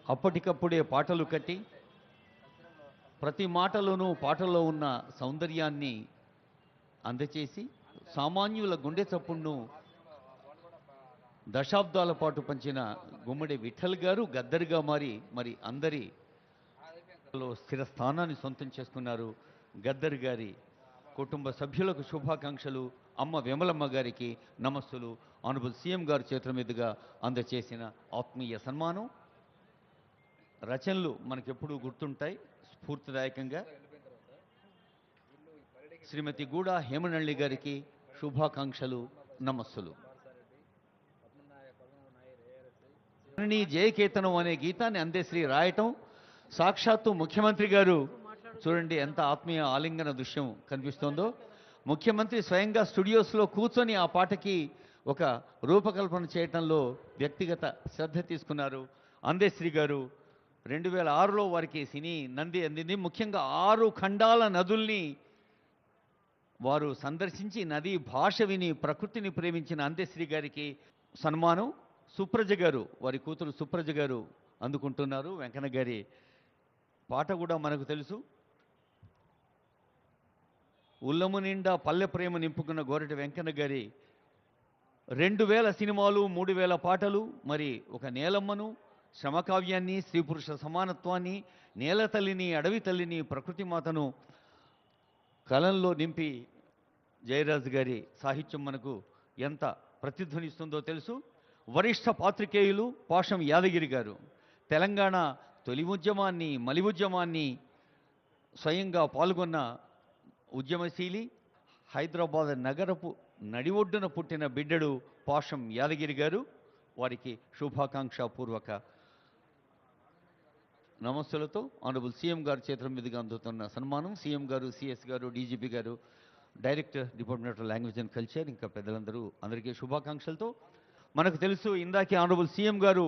అప్పటికప్పుడే పాటలు కట్టి ప్రతి మాటలోనూ పాటల్లో ఉన్న సౌందర్యాన్ని అందచేసి సామాన్యుల గుండె చప్పుడును దశాబ్దాల పాటు పంచిన గుమ్మడి విఠల్ గారు గద్దరిగా మారి మరి అందరి స్థిర స్థానాన్ని సొంతం చేసుకున్నారు. గద్దర్ గారి కుటుంబ సభ్యులకు శుభాకాంక్షలు. అమ్మ విమలమ్మ గారికి నమస్సులు. ఆనరబుల్ సీఎం గారి చేతుల మీదుగా అందచేసిన ఆత్మీయ సన్మానం. రచనలు మనకెప్పుడూ గుర్తుంటాయి స్ఫూర్తిదాయకంగా. శ్రీమతి గూడా హేమనల్లి గారికి శుభాకాంక్షలు, నమస్సులు. జయకేతనం అనే గీతాన్ని అందేశ్రీ రాయటం, సాక్షాత్తు ముఖ్యమంత్రి గారు చూడండి ఎంత ఆత్మీయ ఆలింగన దృశ్యం కనిపిస్తోందో. ముఖ్యమంత్రి స్వయంగా స్టూడియోస్లో కూర్చొని ఆ పాటకి ఒక రూపకల్పన చేయటంలో వ్యక్తిగత శ్రద్ధ తీసుకున్నారు. అందేశ్రీ గారు 2006లో వారికి సినీ నంది అందింది. ముఖ్యంగా 6 ఖండాల నదుల్ని వారు సందర్శించి నదీ భాష విని ప్రకృతిని ప్రేమించిన అందేశ్రీ గారికి సన్మానం. సుప్రజ గారు, వారి కూతురు సుప్రజ గారు అందుకుంటున్నారు. వెంకన్న గారి పాట కూడా మనకు తెలుసు. ఉల్లము నిండా పల్లె ప్రేమ నింపుకున్న గోరటి వెంకన్న గారి 2000 సినిమాలు, 3000 పాటలు, మరి ఒక నేలమ్మను, శ్రమకావ్యాన్ని, స్త్రీ పురుష సమానత్వాన్ని, నేల తల్లిని, అడవి తల్లిని, ప్రకృతి మాతను కలంలో నింపి జయరాజు గారి సాహిత్యం మనకు ఎంత ప్రతిధ్వనిస్తుందో తెలుసు. వరిష్ఠ పాత్రికేయులు పాషం యాదగిరి గారు తెలంగాణ తొలి ఉద్యమాన్ని, మలి ఉద్యమాన్ని స్వయంగా పాల్గొన్న ఉద్యమశీలి, హైదరాబాద్ నగరపు నడి ఒడ్డున పుట్టిన బిడ్డడు పాషం యాదగిరి గారు. వారికి శుభాకాంక్షాపూర్వక నమస్సులతో ఆనరబుల్ సీఎం గారి చేతుల మీదుగా అందుతున్న సన్మానం. సీఎం గారు, సిఎస్ గారు, డీజీపీ గారు, director department of language and culture, ఇంకా పెద్దలందరూ అందరికీ శుభాకాంక్షలతో. మనకు తెలుసు ఇందాకే ఆనరబుల్ సీఎం గారు